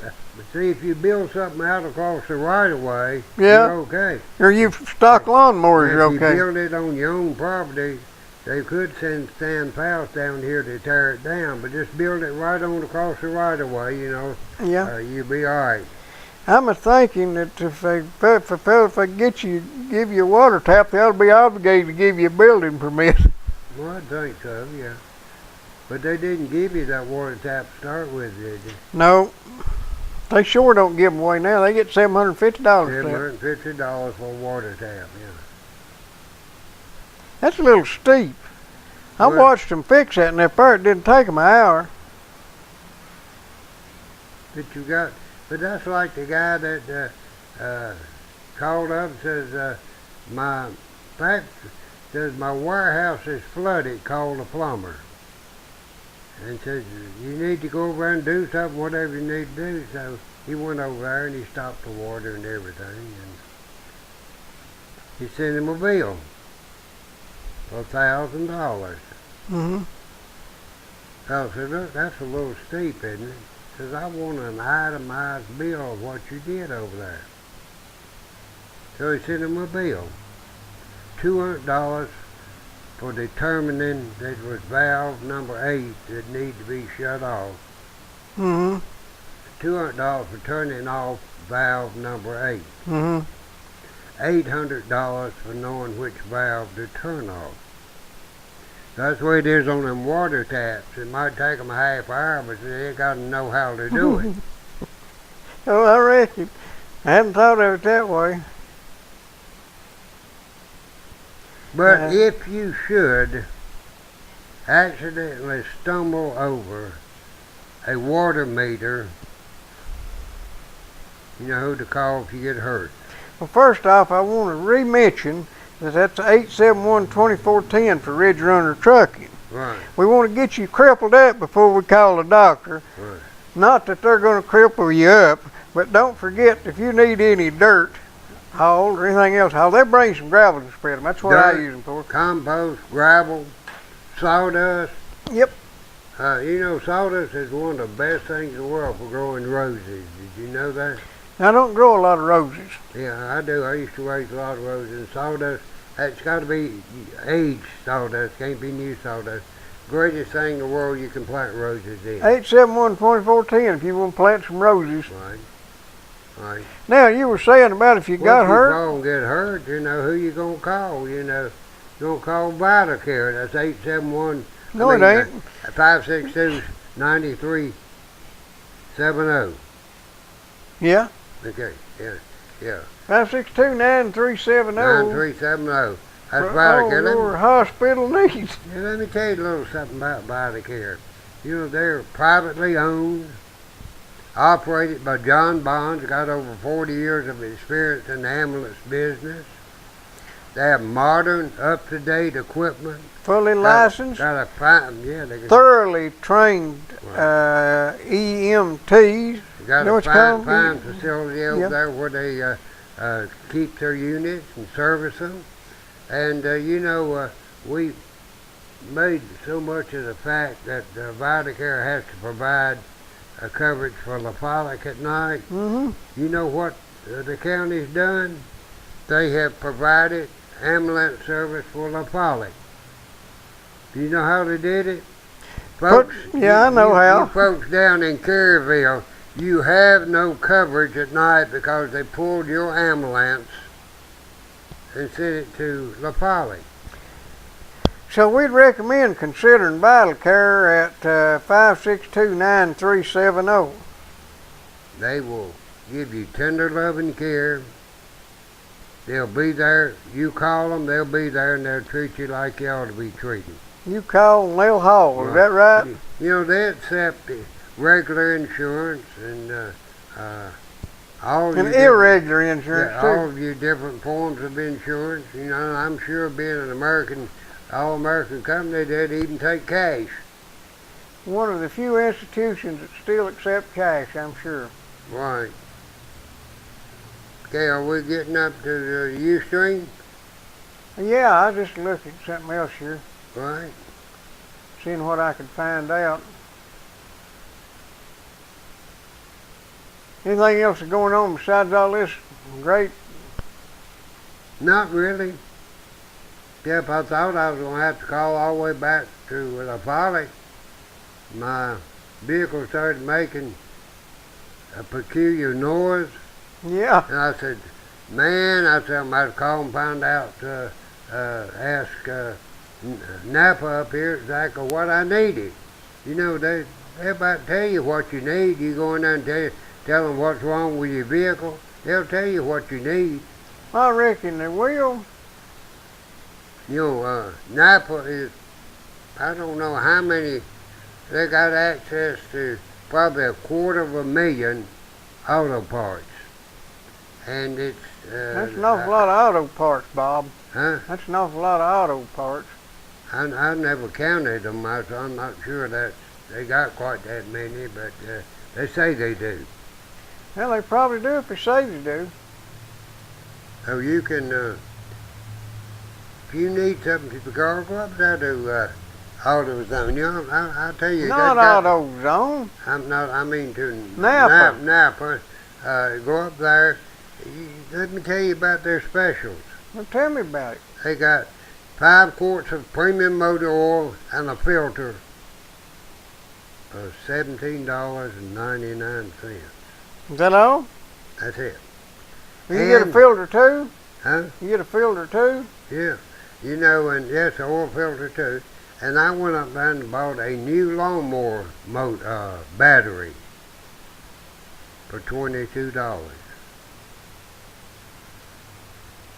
See, if you build something out across the right of way, yeah, you're okay. Or you stock lawnmowers, you're okay. If you build it on your own property, they could send Stan Powell down here to tear it down, but just build it right on across the right of way, you know. Yeah. You'll be all right. I'm a thinking that if they give you a water tap, they ought to be obligated to give you a building permit. Well, I think so, yeah. But they didn't give you that water tap to start with, did they? No. They sure don't give them away now. They get $750. $750 for a water tap, yeah. That's a little steep. I watched them fix that, and at first it didn't take them an hour. But that's like the guy that called up and says, my warehouse is flooded, called the plumber. And says, you need to go over and do something, whatever you need to do. So he went over there and he stopped the water and everything. And he sent him a bill for $1,000. Mm-hmm. So I said, look, that's a little steep, isn't it? He says, I want an itemized bill of what you did over there. So he sent him a bill. $200 for determining that it was valve number 8 that needed to be shut off. Mm-hmm. $200 for turning off valve number 8. Mm-hmm. $800 for knowing which valve to turn off. That's the way it is on them water taps. It might take them a half hour, but they got to know how to do it. Oh, I reckon. I hadn't thought of it that way. But if you should accidentally stumble over a water meter, you know who to call if you get hurt. Well, first off, I want to re-mention that that's 871-2410 for Ridge Runner Trucking. Right. We want to get you crippled up before we call the doctor. Right. Not that they're going to cripple you up, but don't forget, if you need any dirt hauled or anything else hauled, they'll bring some gravel to spread them. That's what I use them for. Compost, gravel, sawdust. Yep. You know, sawdust is one of the best things in the world for growing roses. Did you know that? I don't grow a lot of roses. Yeah, I do. I used to raise a lot of roses. And sawdust, it's got to be aged sawdust. Can't be new sawdust. Greatest thing in the world you can plant roses in. 871-2410 if you want to plant some roses. Right. Right. Now, you were saying about if you got hurt. If you go and get hurt, you know, who you going to call? You know, you're going to call VitaCare. That's 871. No, it ain't. 562-9370. Yeah. Okay, yeah. 562-9370. 9370. That's VitaCare. Your hospital needs. Yeah, let me tell you a little something about VitaCare. You know, they're privately owned, operated by John Bonds, got over 40 years of experience in the ambulance business. They have modern, up-to-date equipment. Fully licensed. Thoroughly trained EMTs. Got a fine facility over there where they keep their units and service them. And, you know, we made so much of the fact that VitaCare has to provide a coverage for Lafolic at night. Mm-hmm. You know what the county's done? They have provided ambulance service for Lafolic. Do you know how they did it? Folks, I know how. You folks down in Caryville, you have no coverage at night because they pulled your ambulance and sent it to Lafolic. So we'd recommend considering VitaCare at 562-9370. They will give you tender loving care. They'll be there. You call them, they'll be there, and they'll treat you like you ought to be treated. You call and they'll haul, is that right? You know, they accept regular insurance and all and irregular insurance, too. all of your different forms of insurance. You know, I'm sure being an all-American company, they'd even take cash. one of the few institutions that still accept cash, I'm sure. Right. Okay, are we getting up to the Ustream? Yeah, I just looked at something else here. Right. Seeing what I could find out. Anything else going on besides all this great? Not really. Yep, I thought I was going to have to call all the way back to La Folly. My vehicle started making a peculiar noise. Yeah. And I said, man, I said, I'm going to have to call and find out, ask Napa up here exactly what I needed. You know, they about tell you what you need. You go in there and tell them what's wrong with your vehicle. They'll tell you what you need. I reckon they will. You know, Napa is, I don't know how many, they got access to probably 250,000 auto parts. And it's... that's an awful lot of auto parts, Bob. Huh? That's an awful lot of auto parts. I never counted them, so I'm not sure that they got quite that many, but they say they do. Well, they probably do if they say they do. So you can, if you need something to the car, go up there to AutoZone. You know, I'll tell you. Not AutoZone. I mean to Napa. Napa. Go up there. Let me tell you about their specials. Well, tell me about it. They got 5 quarts of premium motor oil and a filter for $17.99. Is that all? That's it. You get a filter too? Huh? You get a filter too? Yeah. You know, and yes, an oil filter too. And I went up there and bought a new lawnmower battery for $22.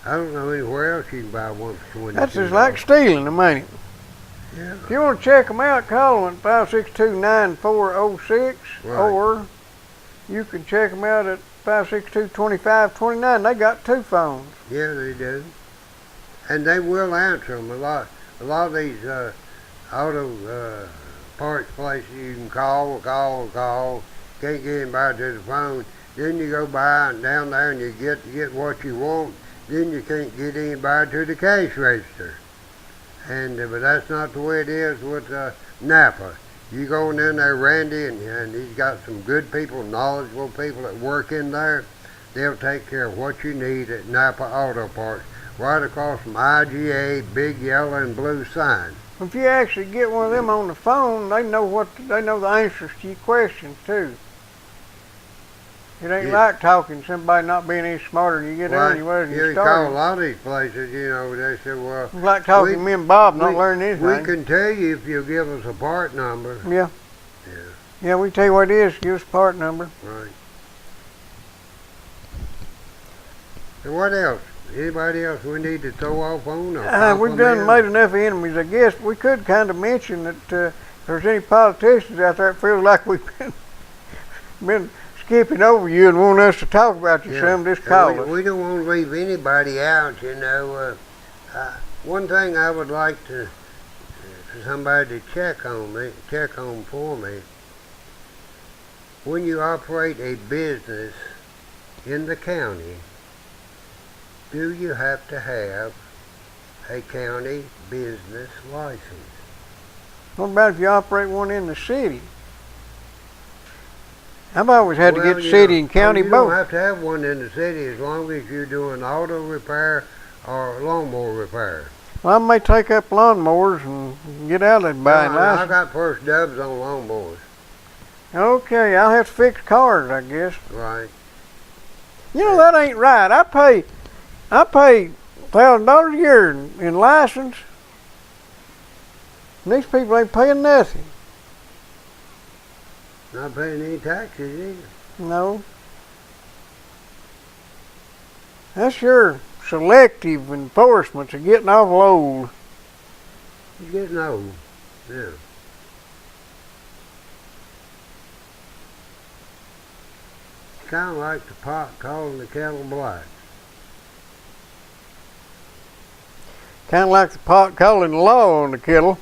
I don't know anywhere else you can buy one for $22. That's just like stealing them, ain't it? Yeah. If you want to check them out, call them at 562-9406, Right. or you can check them out at 562-2529. They got 2 phones. Yeah, they do. And they will answer them. A lot of these auto parts places you can call. Can't get anybody to the phone. Then you go by and down there and you get what you want. Then you can't get anybody to the cash register. And but that's not the way it is with Napa. You go in there, Randy, and he's got some good people, knowledgeable people that work in there. They'll take care of what you need at Napa Auto Parts, right across from IGA, big yellow and blue sign. If you actually get one of them on the phone, they know the answers to your questions too. It ain't like talking to somebody not being any smarter than you get there anywhere than you started. Call a lot of these places, you know, they say, well... It's like talking to me and Bob, not learning anything. We can tell you if you'll give us a part number. Yeah. Yeah. Yeah, we tell you what it is, give us a part number. Right. So what else? Anybody else we need to throw off on? We've made enough enemies, I guess. We could kind of mention that if there's any politicians out there that feel like we've been skipping over you and want us to talk about you some, just call us. We don't want to leave anybody out, you know. One thing I would like for somebody to check on for me, when you operate a business in the county, do you have to have a county business license? What about if you operate one in the city? I've always had to get city and county both. You don't have to have one in the city as long as you're doing auto repair or lawnmower repair. Well, I may take up lawnmowers and get out of it buying license. I got first dubs on lawnmowers. Okay, I'll have to fix cars, I guess. Right. You know, that ain't right. I pay $1,000 a year in license, and these people ain't paying nothing. Not paying any taxes either. No. That's your selective enforcements are getting awful old. It's getting old, yeah. It's kind of like the pot calling the kettle black. Kind of like the pot calling the law on the kettle.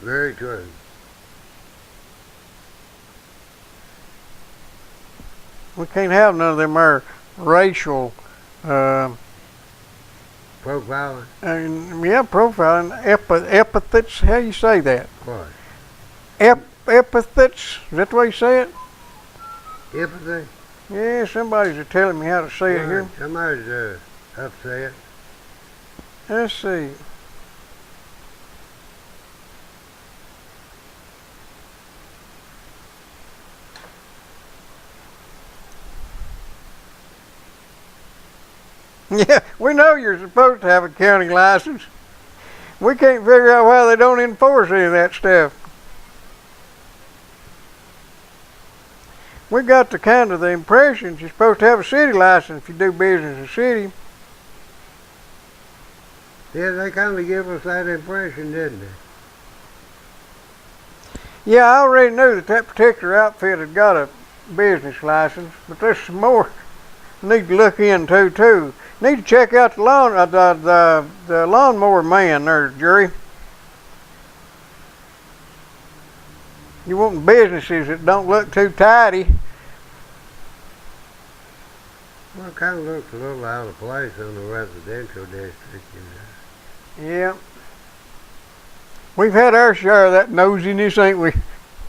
Very true. We can't have none of them there racial profiling. Profiling epithets. How do you say that? What? Epithets. Is that the way you say it? Empathy? Yeah, somebody's telling me how to say it here. Somebody's upset. Let's see. Yeah, we know you're supposed to have a county license. We can't figure out why they don't enforce any of that stuff. We got the kind of the impression you're supposed to have a city license if you do business in the city. Yeah, they kind of give us that impression, didn't they? Yeah, I already knew that particular outfit had got a business license, but there's some more need to look into too. Need to check out the lawnmower man there, Jerry. You want businesses that don't look too tidy. Well, it kind of looks a little out of place on the residential district, you know. Yeah. We've had our share of that nosiness, ain't we?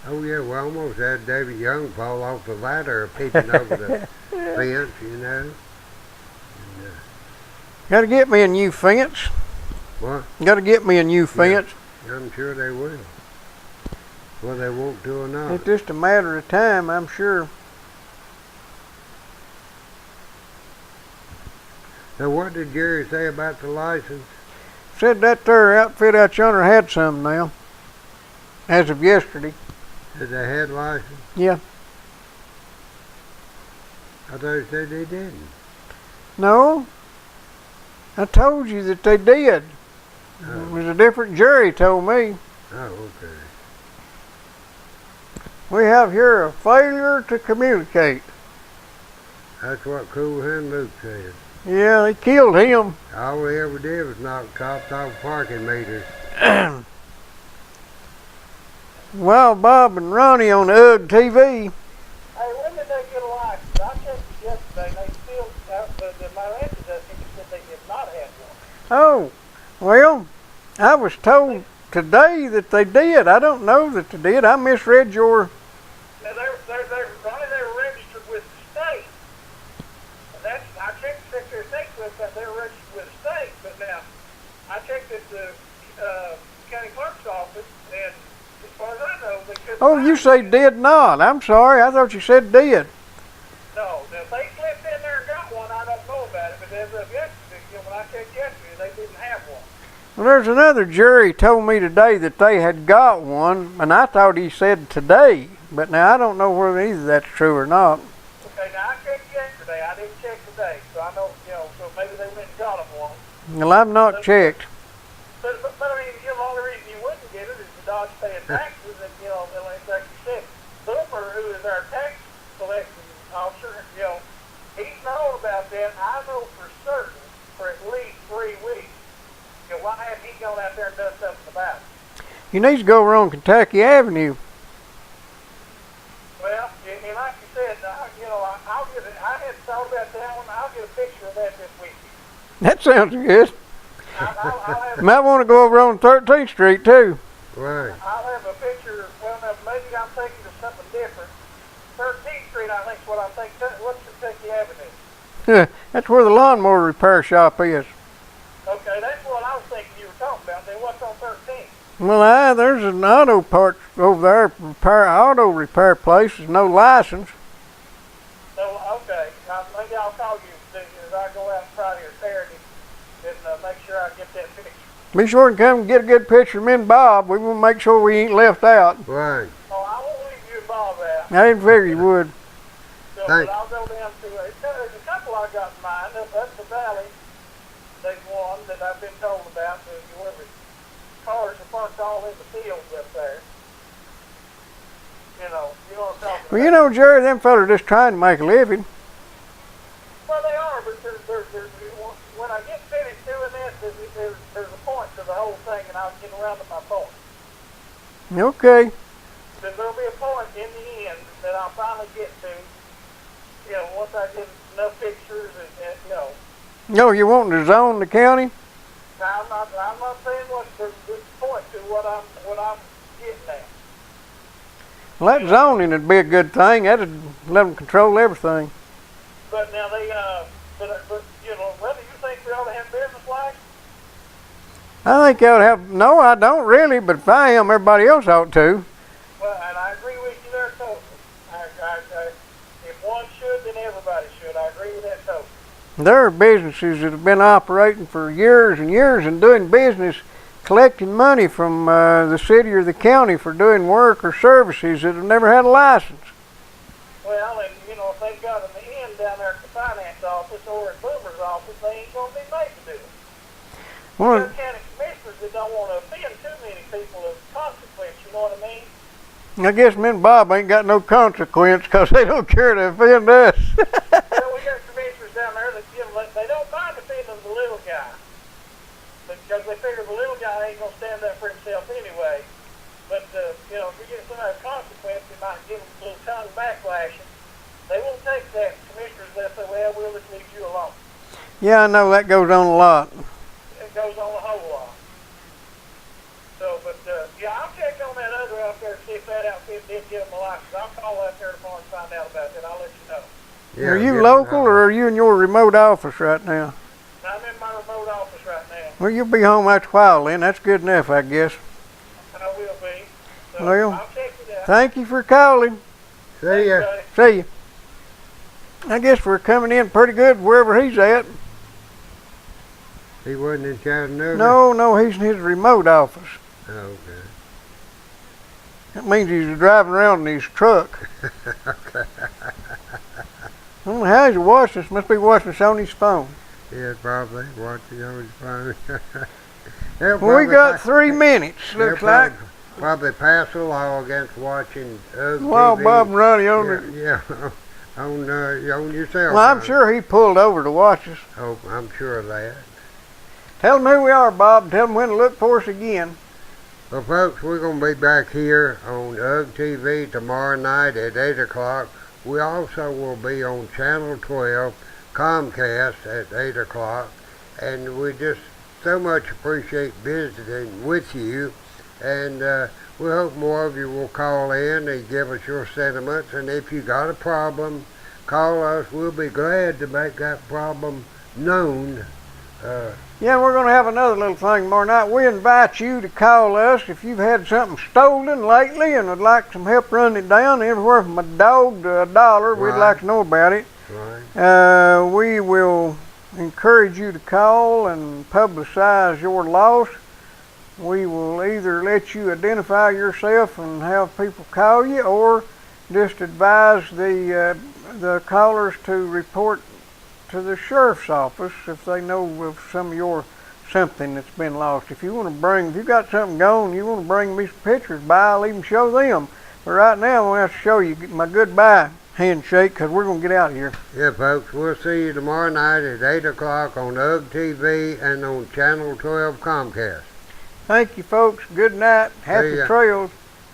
Oh yeah, we almost had David Young fall off the ladder peeping over the fence, you know. Got to get me a new fence. What? Got to get me a new fence. Yeah, I'm sure they will. Whether they want to or not. It's just a matter of time, I'm sure. Now, what did Jerry say about the license? Said that there outfit out yonder had some now, as of yesterday. Did they had license? Yeah. I thought you said they didn't. No. I told you that they did. Oh. It was a different jury told me. Oh, okay. We have here a failure to communicate. That's what Cool Hand Luke said. Yeah, they killed him. All we ever did was knock cops off parking meters. Well, Bob and Ronnie on UGG TV. Hey, when did they get a license? I checked it yesterday. They still, my answer said they did not have one. Oh, well, I was told today that they did. I don't know that they did. I misread your... Now, they were registered with the state. And I checked the Secretary of State's website, they were registered with the state. But now, I checked at the county clerk's office, and as far as I know, they couldn't... Oh, you say did not. I'm sorry. I thought you said did. No, now, if they slipped in there and got one, I don't know about it. But as of yesterday, when I checked yesterday, they didn't have one. Well, there's another jury told me today that they had got one, and I thought he said today. But now I don't know whether either that's true or not. Okay, now I checked yesterday. I didn't check today, so I know, so maybe they went and got them one. Well, I've not checked. But I mean, the only reason you wouldn't get it is the Dodge paying taxes, and like you said, Boomer, who is our tax collection officer, he's known about that. I know for certain for at least 3 weeks. Why hasn't he gone out there and done something about it? You need to go over on Kentucky Avenue. Well, and like you said, I'll get it. I hadn't thought about that one. I'll get a picture of that this weekend. That sounds good. I'll have Might want to go over on 13th Street too. Right. I'll have a picture. Well, now, maybe I'm thinking of something different. 13th Street, I think, is what I'm thinking. What's Kentucky Avenue? That's where the lawnmower repair shop is. Okay, that's what I was thinking you were talking about. Then what's on 13th? Well, there's an auto part over there, auto repair place. There's no license. So, okay, maybe I'll call you as I go out Friday or Saturday and make sure I get that picture. Be sure and come and get a good picture of me and Bob. We want to make sure we ain't left out. Right. Oh, I won't leave you involved out. I didn't figure you would. So, but I'll go down to, there's a couple I got in mind up the valley. There's one that I've been told about, where the cars are parked all in the fields up there. You know what I'm talking about. Well, Jerry, them fellas are just trying to make a living. Well, they are, but when I get finished doing this, there's a point to the whole thing, and and I'll get around to my point. Okay. There'll be a point in the end that I'll finally get to, once I get enough pictures and No, you want to zone the county? I'm not saying what's the point to what I'm getting at. Well, that zoning would be a good thing. That'd let them control everything. But now but whether you think we ought to have business license? I think they ought to have, no, I don't really, but if I am, everybody else ought to. Well, and I agree with you there totally. If one should, then everybody should. I agree with that totally. There are businesses that have been operating for years and years and doing business, collecting money from the city or the county for doing work or services that have never had a license. Well, and if they've got an end down there at the finance office or at Boomer's office, they ain't going to be made to do it. Well, There are county commissioners that don't want to offend too many people of consequence, you know what I mean? I guess me and Bob ain't got no consequence because they don't care to offend us. Well, we got commissioners down there that they don't mind offending the little guy, because they figure the little guy ain't gonna stand up for himself anyway. But if you get somebody of consequence, you might give them a little tongue backlashing. They won't take that. Commissioners, they'll say, "Well, we'll just leave you alone." Yeah, I know that goes on a lot. It goes on a whole lot. So, but I'll check on that other out there, see if that outfit did give them a license. I'll call out there tomorrow and find out about that. I'll let you know. Yeah, Are you local or are you in your remote office right now? I'm in my remote office right now. Well, you'll be home after a while then. That's good enough, I guess. I will be. So Well, I'll check it out. Thank you for calling. See ya. Buddy. See you. I guess we're coming in pretty good wherever he's at. He wasn't in Chattanooga? No, he's in his remote office. Oh, okay. That means he's driving around in his truck. Okay. I don't know how he's watching this. Must be watching this on his phone. Yeah, probably. Watching on his phone. Well, we got 3 minutes, looks like. Probably pass a law against watching Well, TV. Bob and Ronnie on it. Yeah, on your cell Well, I'm phone. sure he pulled over to watch us. Oh, I'm sure of that. Tell them who we are, Bob, and tell them when to look for us again. Well, folks, we're going to be back here on UG TV tomorrow night at 8 o'clock. We also will be on Channel 12, Comcast, at 8 o'clock. And we just so much appreciate visiting with you. And we hope more of you will call in and give us your sentiments. And if you got a problem, call us. We'll be glad to make that problem known. Yeah, we're going to have another little thing tomorrow night. We invite you to call us if you've had something stolen lately and would like some help running it down, everywhere from $1 to $1. Right. We'd like to know about it. Right. We will encourage you to call and publicize your loss. We will either let you identify yourself and have people call you, or just advise the callers to report to the sheriff's office if they know of some of your something that's been lost. If you got something gone, you want to bring me some pictures by, I'll even show them. But right now, I'm going to have to show you my goodbye handshake because we're going to get out of here. Yeah, folks, we'll see you tomorrow night at 8 o'clock on UG TV and on Channel 12 Comcast. Thank you, folks. Good night. Happy trails.